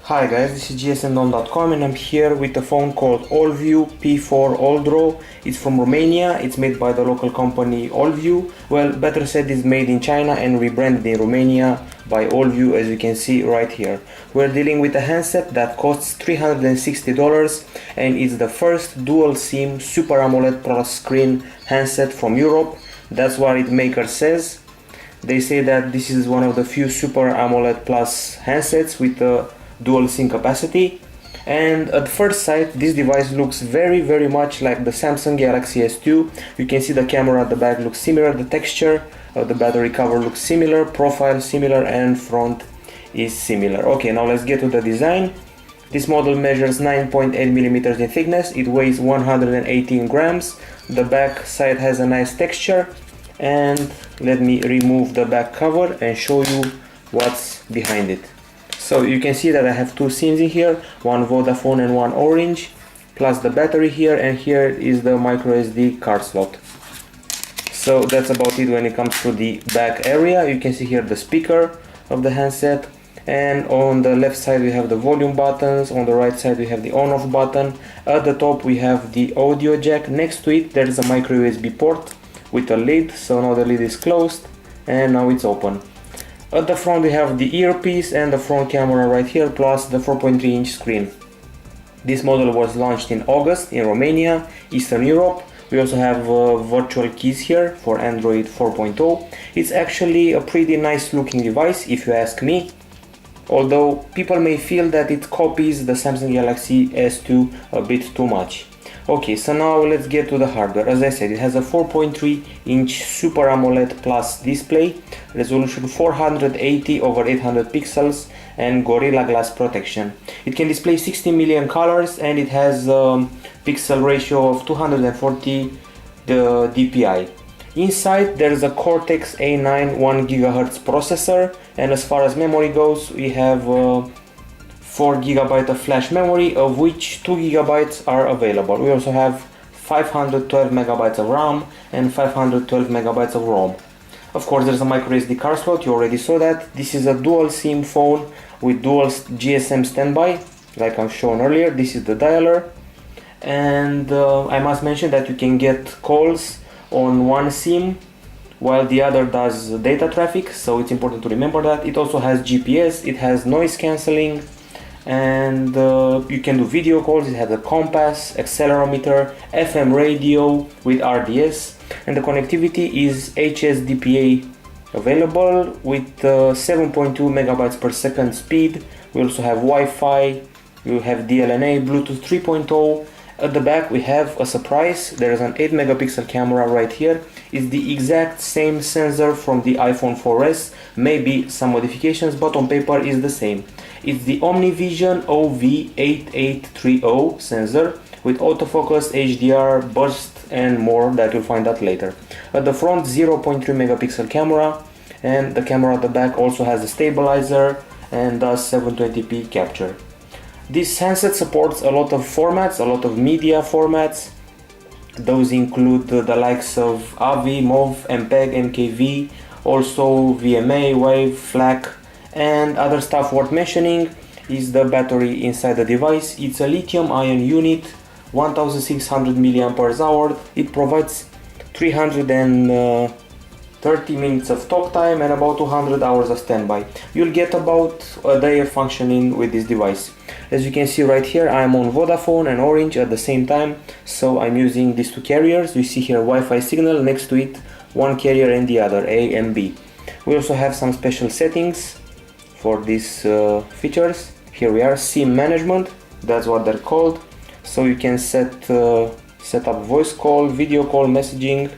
Hi guys, this is gsmdom.com and I'm here with a phone called Allview P4 Alldro. It's from Romania, it's made by the local company Allview. Well, better said, it's made in China and rebranded in Romania by Allview, as you can see right here. We're dealing with a handset that costs $360 and it's the first dual SIM Super Amoled Plus screen handset from Europe. That's what its maker says. They say that this is one of the few Super AMOLED Plus handsets with a dual SIM capacity, and at first sight this device looks very much like the Samsung Galaxy S2. You can see the camera at the back looks similar, the texture of the battery cover looks similar, profile similar, and front is similar. Okay, now let's get to the design. This model measures 9.8 mm in thickness, it weighs 118 grams. The back side has a nice texture, and let me remove the back cover and show you what's behind it. So you can see that I have two SIMs in here, one Vodafone and one Orange, plus the battery here, and here is the micro SD card slot. So that's about it when it comes to the back area. You can see here the speaker of the handset, and on the left side we have the volume buttons, on the right side we have the on-off button. At the top we have the audio jack, next to it there is a micro USB port with a lid, so now the lid is closed and now it's open. At the front we have the earpiece and the front camera right here, plus the 4.3-inch screen. This model was launched in August in Romania, Eastern Europe. We also have virtual keys here for Android 4.0. It's actually a pretty nice looking device if you ask me, although people may feel that it copies the Samsung Galaxy S2 a bit too much. Okay, so now let's get to the hardware. As I said, it has a 4.3-inch Super AMOLED Plus display, resolution 480 over 800 pixels, and Gorilla Glass protection. It can display 60 million colors and it has a pixel ratio of 240 dpi. Inside there is a Cortex A9 1 GHz processor, and as far as memory goes, we have 4 GB of flash memory, of which 2 GB are available. We also have 512 MB of RAM and 512 MB of ROM. Of course, there's a micro SD card slot, you already saw that. This is a dual SIM phone with dual GSM standby, like I've shown earlier. This is the dialer, and I must mention that you can get calls on one SIM while the other does data traffic, so it's important to remember that. It also has GPS, it has noise cancelling, and you can do video calls. It has a compass, accelerometer, FM radio with RDS, and the connectivity is HSDPA available with 7.2 megabytes per second speed. We also have Wi-Fi, we have DLNA, Bluetooth 3.0. At the back we have a surprise. There is an 8 megapixel camera right here. It's the exact same sensor from the iPhone 4S, maybe some modifications, but on paper is the same. It's the OmniVision OV8830 sensor with autofocus, HDR, burst, and more that you'll find out later. At the front, 0.3 megapixel camera, and the camera at the back also has a stabilizer and does 720p capture. This handset supports a lot of formats, a lot of media formats. Those include the likes of AVI, MOV, MPEG, MKV, also VMA, WAV, FLAC, and other stuff worth mentioning is the battery inside the device. It's a lithium-ion unit, 1600 mAh. It provides 330 minutes of talk time and about 200 hours of standby. You'll get about a day of functioning with this device. As you can see right here, I'm on Vodafone and Orange at the same time, so I'm using these two carriers. You see here Wi-Fi signal, next to it one carrier and the other, A and B. We also have some special settings for these features. Here we are, SIM management, that's what they're called. So you can set up voice call, video call, messaging.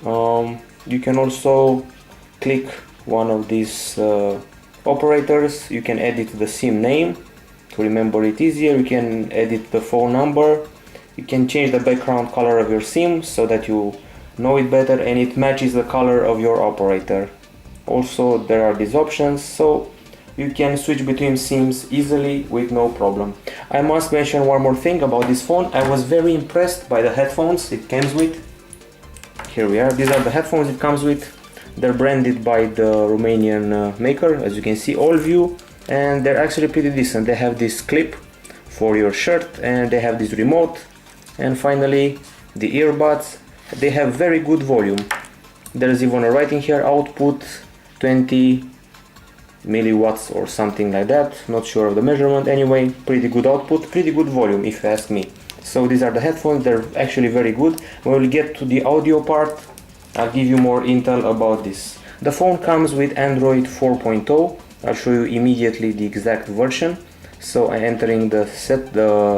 You can also click one of these operators. You can edit the SIM name to remember it easier. You can edit the phone number. You can change the background color of your SIM so that you know it better and it matches the color of your operator. Also, there are these options, so you can switch between SIMs easily with no problem. I must mention one more thing about this phone. I was very impressed by the headphones it comes with. Here we are, these are the headphones it comes with. They're branded by the Romanian maker, as you can see, Allview. and they're actually pretty decent. They have this clip for your shirt, and they have this remote, and finally the earbuds. They have very good volume. There's even a writing here, output 20 milliwatts or something like that, not sure of the measurement. Anyway, pretty good output, pretty good volume if you ask me. So these are the headphones, they're actually very good. When we get to the audio part, I'll give you more intel about this. The phone comes with Android 4.0. I'll show you immediately the exact version. So I'm entering the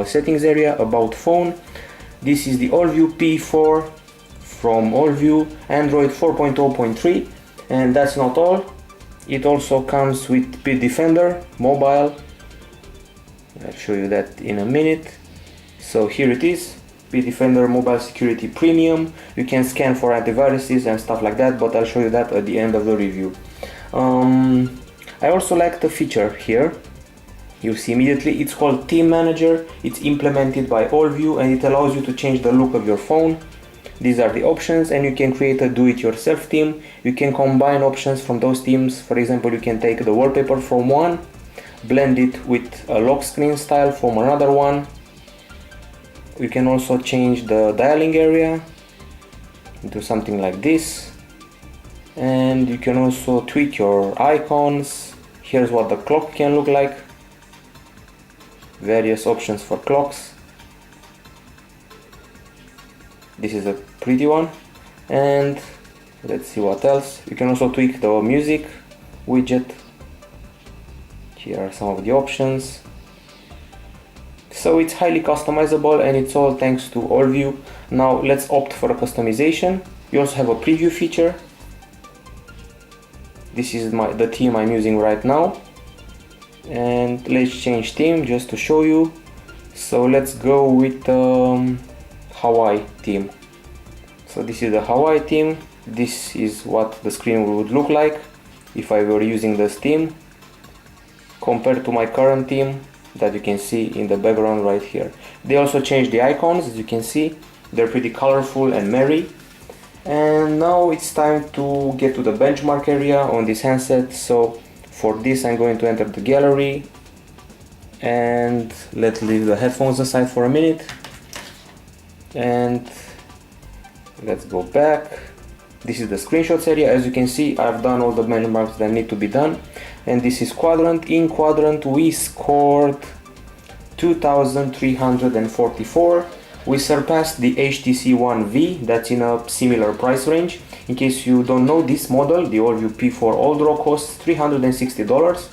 settings area, about phone. This is the Allview P4 from Allview, Android 4.0.3, and that's not all. It also comes with Bitdefender mobile. I'll show you that in a minute. So here it is, Bitdefender Mobile Security Premium. You can scan for antiviruses and stuff like that, but I'll show you that at the end of the review. I also like the feature here. You'll see immediately, it's called Theme Manager. It's implemented by Allview, and it allows you to change the look of your phone. These are the options, and you can create a do-it-yourself theme. You can combine options from those themes. For example, you can take the wallpaper from one, blend it with a lock screen style from another one. You can also change the dialing area into something like this, and you can also tweak your icons. Here's what the clock can look like. Various options for clocks. This is a pretty one, and let's see what else. You can also tweak the music widget. Here are some of the options. So it's highly customizable, and it's all thanks to Allview. Now let's opt for a customization. You also have a preview feature. This is the theme I'm using right now, and let's change theme just to show you. So let's go with Hawaii theme. So this is the Hawaii theme. This is what the screen would look like if I were using this theme, compared to my current theme that you can see in the background right here. They also changed the icons, as you can see. They're pretty colorful and merry. And now it's time to get to the benchmark area on this handset. So for this I'm going to enter the gallery, and let's leave the headphones aside for a minute, and let's go back. This is the screenshots area. As you can see, I've done all the benchmarks that need to be done, and this is quadrant. In quadrant we scored 2344. We surpassed the HTC One V, that's in a similar price range. In case you don't know, this model, the Allview P4 Alldro, costs $360.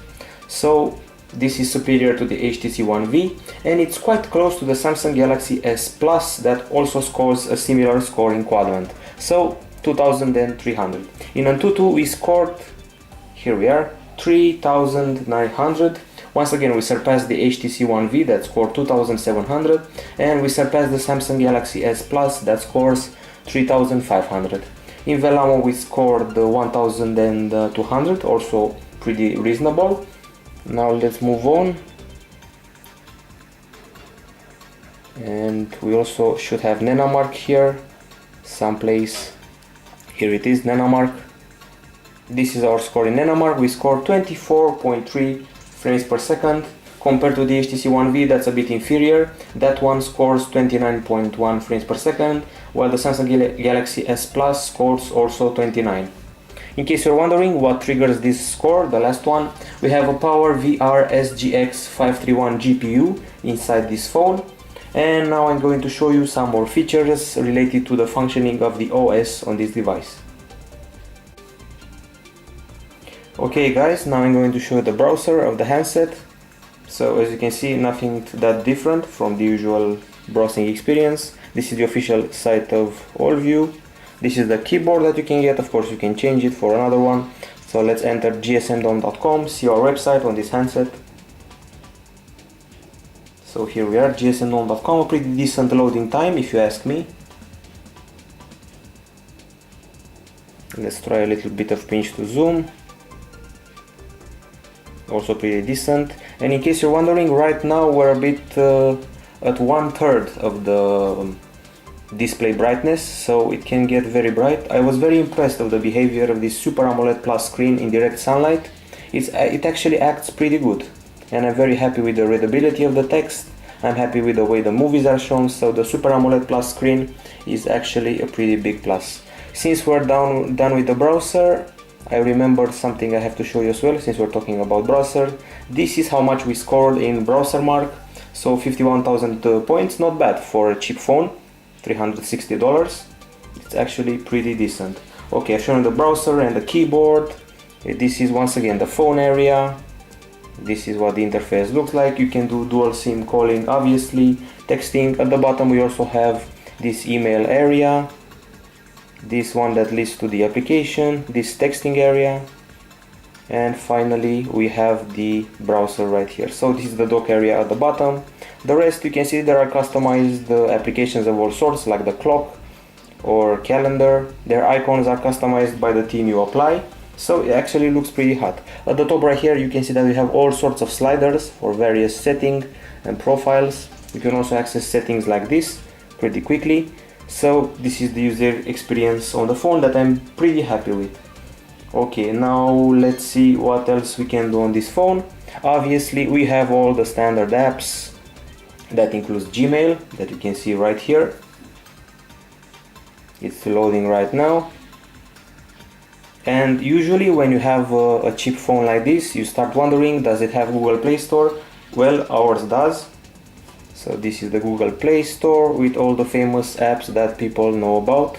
So this is superior to the HTC One V, and it's quite close to the Samsung Galaxy S Plus that also scores a similar score in quadrant. So 2300. In Antutu we scored, here we are, 3900. Once again we surpassed the HTC One V that scored 2700, and we surpassed the Samsung Galaxy S Plus that scores 3500. In Velamo we scored 1200, also pretty reasonable. Now let's move on, and we also should have Nanomark here someplace. Here it is, Nanomark. This is our score in Nanomark. We scored 24.3 frames per second. Compared to the HTC One V, that's a bit inferior. That one scores 29.1 frames per second, while the Samsung Galaxy S Plus scores also 29. In case you're wondering what triggers this score, the last one, we have a Power VR SGX 531 GPU inside this phone. And now I'm going to show you some more features related to the functioning of the OS on this device. Okay guys, now I'm going to show you the browser of the handset. So as you can see, nothing that different from the usual browsing experience. This is the official site of Allview. This is the keyboard that you can get. Of course you can change it for another one. So let's enter gsmdom.com, see our website on this handset. So here we are, gsmdom.com, a pretty decent loading time if you ask me. Let's try a little bit of pinch to zoom. Also pretty decent. And in case you're wondering, right now we're a bit at 1/3 of the display brightness, so it can get very bright. I was very impressed of the behavior of this Super AMOLED Plus screen in direct sunlight. it actually acts pretty good, and I'm very happy with the readability of the text. I'm happy with the way the movies are shown, so the Super AMOLED Plus screen is actually a pretty big plus. Since we're done with the browser, I remembered something I have to show you as well, since we're talking about browser. This is how much we scored in browser mark, so 51,000 points, not bad for a cheap phone, $360. It's actually pretty decent. Okay, I've shown you the browser and the keyboard. This is once again the phone area. This is what the interface looks like. You can do dual SIM calling, obviously, texting. At the bottom we also have this email area, this one that leads to the application, this texting area, and finally we have the browser right here. So this is the dock area at the bottom. The rest, you can see there are customized applications of all sorts, like the clock or calendar. Their icons are customized by the theme you apply. So it actually looks pretty hot. At the top right here you can see that we have all sorts of sliders for various settings and profiles. You can also access settings like this pretty quickly. So this is the user experience on the phone that I'm pretty happy with. Okay, now let's see what else we can do on this phone. Obviously we have all the standard apps. That includes Gmail, that you can see right here. It's loading right now. And usually when you have a cheap phone like this, you start wondering, does it have Google Play Store? Well, ours does. So this is the Google Play Store with all the famous apps that people know about.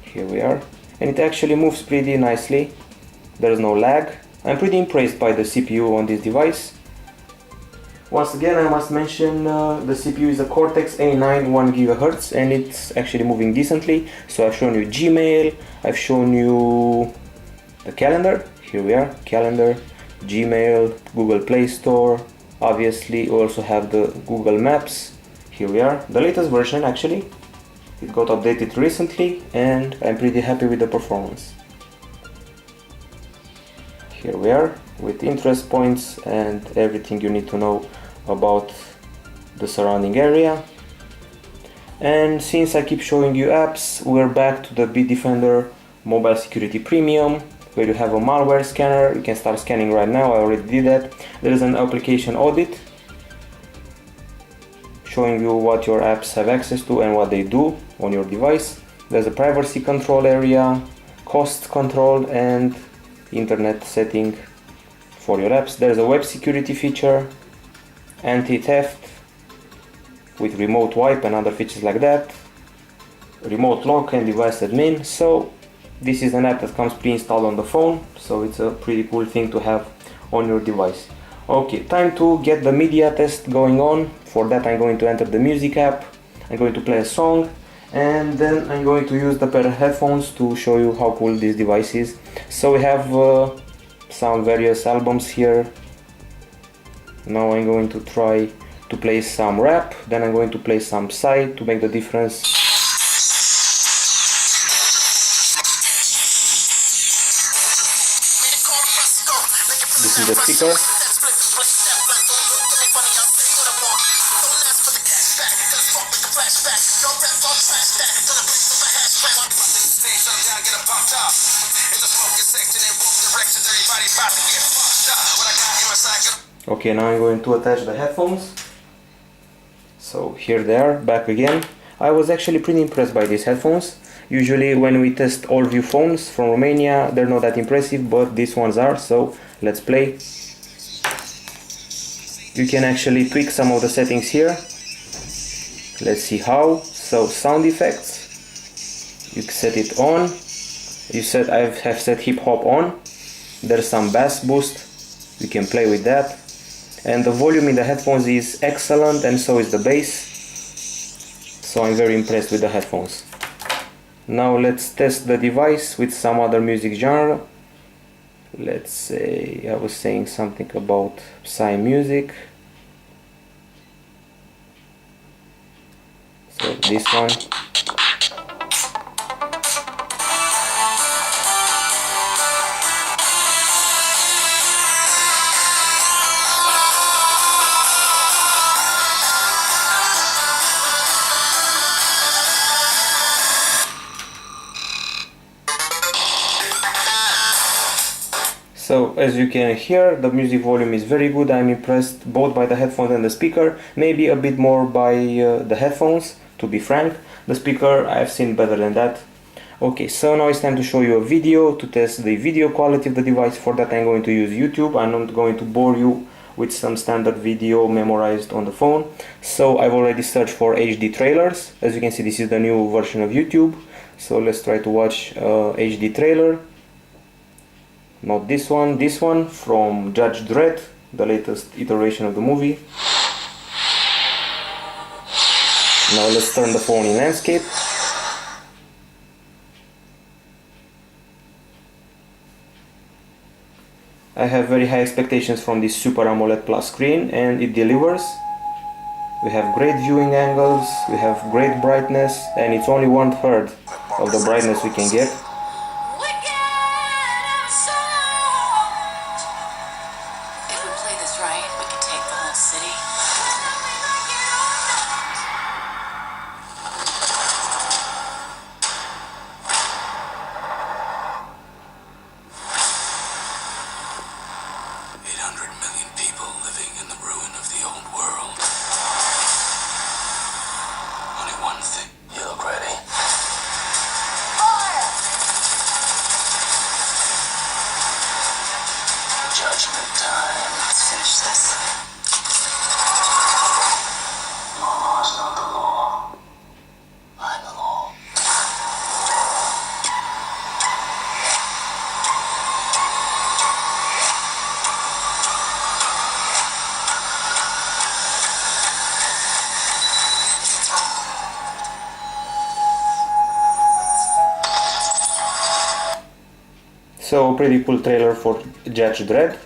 Here we are. And it actually moves pretty nicely. There's no lag. I'm pretty impressed by the CPU on this device. Once again, I must mention the CPU is a Cortex A9 1 GHz and it's actually moving decently. So I've shown you Gmail, I've shown you the calendar. Here we are, calendar, Gmail, Google Play Store. Obviously, we also have the Google Maps. Here we are, the latest version actually. It got updated recently and I'm pretty happy with the performance. Here we are with interest points and everything you need to know about the surrounding area. And since I keep showing you apps, we're back to the Bitdefender Mobile Security Premium, where you have a malware scanner. You can start scanning right now. I already did that. There is an application audit showing you what your apps have access to and what they do on your device. There's a privacy control area, cost control, and internet setting for your apps. There's a web security feature, anti-theft with remote wipe and other features like that, remote lock and device admin. So this is an app that comes pre-installed on the phone, so it's a pretty cool thing to have on your device. Okay, time to get the media test going on. For that I'm going to enter the music app, I'm going to play a song, and then I'm going to use the pair of headphones to show you how cool this device is. So we have some various albums here. Now I'm going to try to play some rap, then I'm going to play some psy to make the difference. This is the speaker. Okay, now I'm going to attach the headphones. So here they are, back again. I was actually pretty impressed by these headphones. Usually when we test Allview phones from Romania, they're not that impressive, but these ones are, so let's play. You can actually tweak some of the settings here. Let's see how. So sound effects, you set it on. I have set hip hop on. There's some bass boost, you can play with that. And the volume in the headphones is excellent, and so is the bass. So I'm very impressed with the headphones. Now let's test the device with some other music genre. Let's say I was saying something about psy music. So this one. So as you can hear, the music volume is very good. I'm impressed both by the headphones and the speaker, maybe a bit more by the headphones, to be frank. The speaker I've seen better than that. Okay, so now it's time to show you a video to test the video quality of the device. For that I'm going to use YouTube. I'm not going to bore you with some standard video memorized on the phone. So I've already searched for HD trailers. As you can see, this is the new version of YouTube. So let's try to watch HD trailer. Not this one from Judge Dredd, the latest iteration of the movie. Now let's turn the phone in landscape. I have very high expectations from this Super AMOLED Plus screen, and it delivers. We have great viewing angles, we have great brightness, and it's only 1/3 of the brightness we can get. Judgment time. Let's finish this. Law is not the law. I'm the law. So pretty cool trailer for Judge Dredd.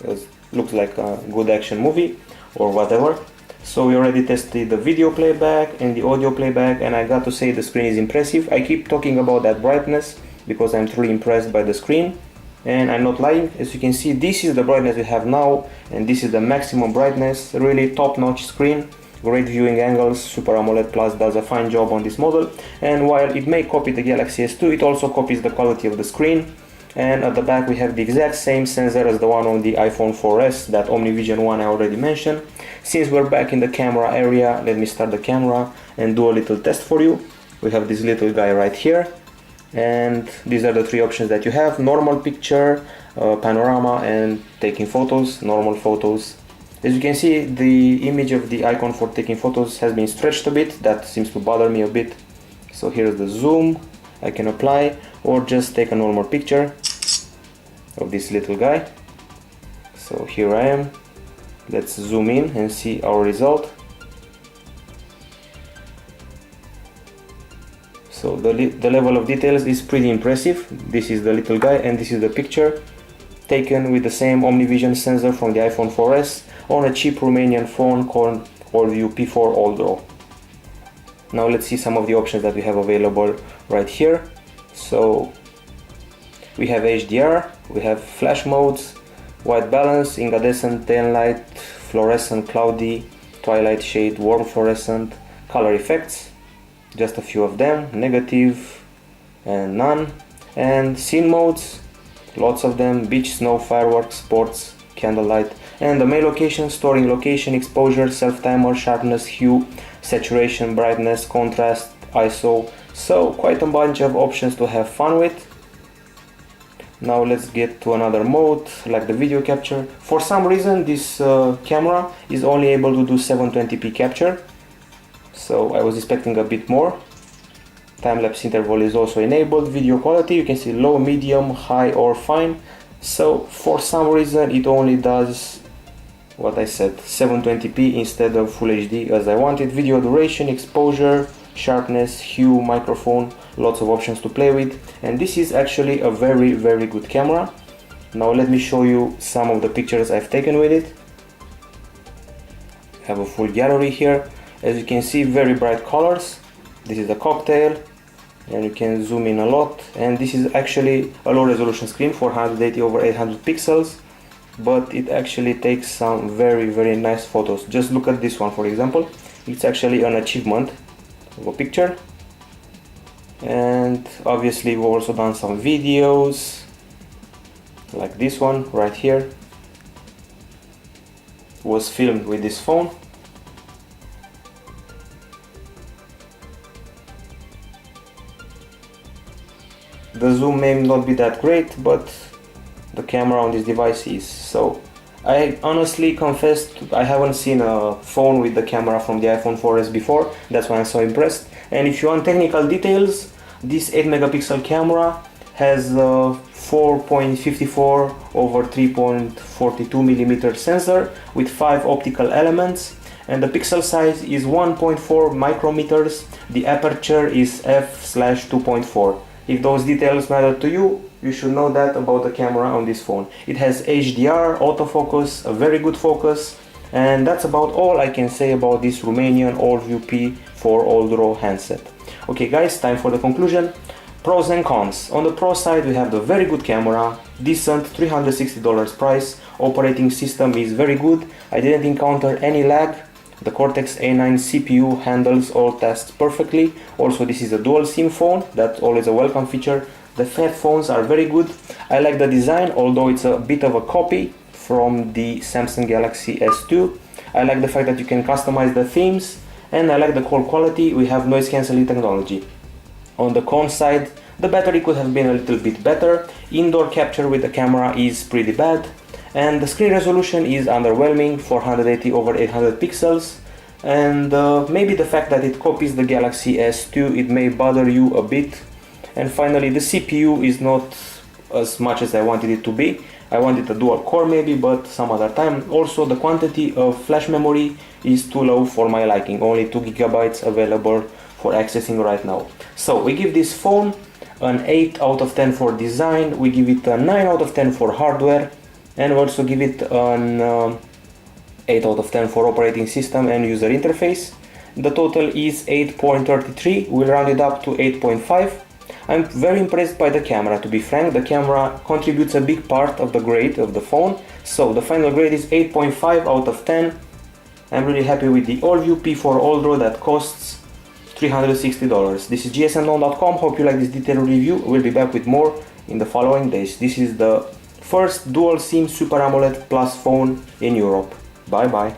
It looks like a good action movie or whatever. So we already tested the video playback and the audio playback, and I got to say the screen is impressive. I keep talking about that brightness because I'm truly impressed by the screen, and I'm not lying. As you can see, this is the brightness we have now, and this is the maximum brightness. Really top-notch screen, great viewing angles. Super AMOLED Plus does a fine job on this model, and while it may copy the Galaxy S2, it also copies the quality of the screen. And at the back we have the exact same sensor as the one on the iPhone 4S, that OmniVision one I already mentioned. Since we're back in the camera area, let me start the camera and do a little test for you. We have this little guy right here, and these are the three options that you have: normal picture, panorama, and taking photos. Normal photos. As you can see, the image of the icon for taking photos has been stretched a bit. That seems to bother me a bit. So here's the zoom I can apply, or just take a normal picture of this little guy. So here I am. Let's zoom in and see our result. So the level of details is pretty impressive. This is the little guy, and this is the picture taken with the same OmniVision sensor from the iPhone 4S on a cheap Romanian phone called Allview P4 Alldro. Now let's see some of the options that we have available right here. So we have HDR, we have flash modes, white balance, incandescent, tail light, fluorescent, cloudy, twilight shade, warm fluorescent, color effects, just a few of them, negative and none, and scene modes, lots of them: beach, snow, fireworks, sports, candlelight, and the main location: storing location, exposure, self-timer, sharpness, hue, saturation, brightness, contrast, ISO. So quite a bunch of options to have fun with. Now let's get to another mode, like the video capture. For some reason this camera is only able to do 720p capture, so I was expecting a bit more. Time-lapse interval is also enabled. Video quality, you can see low, medium, high, or fine. So for some reason it only does what I said, 720p instead of Full HD as I wanted. Video duration, exposure, sharpness, hue, microphone, lots of options to play with, and this is actually a very good camera. Now let me show you some of the pictures I've taken with it. I have a full gallery here. As you can see, very bright colors. This is a cocktail, and you can zoom in a lot, and this is actually a low resolution screen, 480 over 800 pixels, but it actually takes some very nice photos. Just look at this one, for example. It's actually an achievement of a picture. And obviously we've also done some videos. like this one right here, was filmed with this phone. The zoom may not be that great, but the camera on this device is. So I honestly confess I haven't seen a phone with the camera from the iPhone 4S before. That's why I'm so impressed. And if you want technical details, this 8 megapixel camera has a 4.54 over 3.42 millimeter sensor with 5 optical elements, and the pixel size is 1.4 micrometers. The aperture is f/2.4. If those details matter to you, you should know that about the camera on this phone. It has HDR, autofocus, a very good focus, and that's about all I can say about this Romanian Allview P4 Alldro handset. Okay guys, time for the conclusion. Pros and cons. On the pro side, we have the very good camera, decent $360 price, operating system is very good, I didn't encounter any lag, the Cortex A9 CPU handles all tasks perfectly. Also, this is a dual SIM phone, that's always a welcome feature. The headphones are very good. I like the design, although it's a bit of a copy from the Samsung Galaxy S2. I like the fact that you can customize the themes, and I like the call quality. We have noise cancelling technology. On the con side, the battery could have been a little bit better, indoor capture with the camera is pretty bad, and the screen resolution is underwhelming, 480 over 800 pixels, and maybe the fact that it copies the Galaxy S2, it may bother you a bit. And finally, the CPU is not as much as I wanted it to be. I wanted a dual core maybe, but some other time. Also, the quantity of flash memory is too low for my liking, only 2 GB available for accessing right now. So we give this phone an 8 out of 10 for design, we give it a 9 out of 10 for hardware, and we also give it an 8 out of 10 for operating system and user interface. The total is 8.33, we'll round it up to 8.5. I'm very impressed by the camera, to be frank. The camera contributes a big part of the grade of the phone, so the final grade is 8.5 out of 10. I'm really happy with the Allview P4 Alldro that costs $360. This is gsmknown.com. Hope you like this detailed review. We'll be back with more in the following days. This is the first dual SIM Super AMOLED Plus phone in Europe. Bye bye.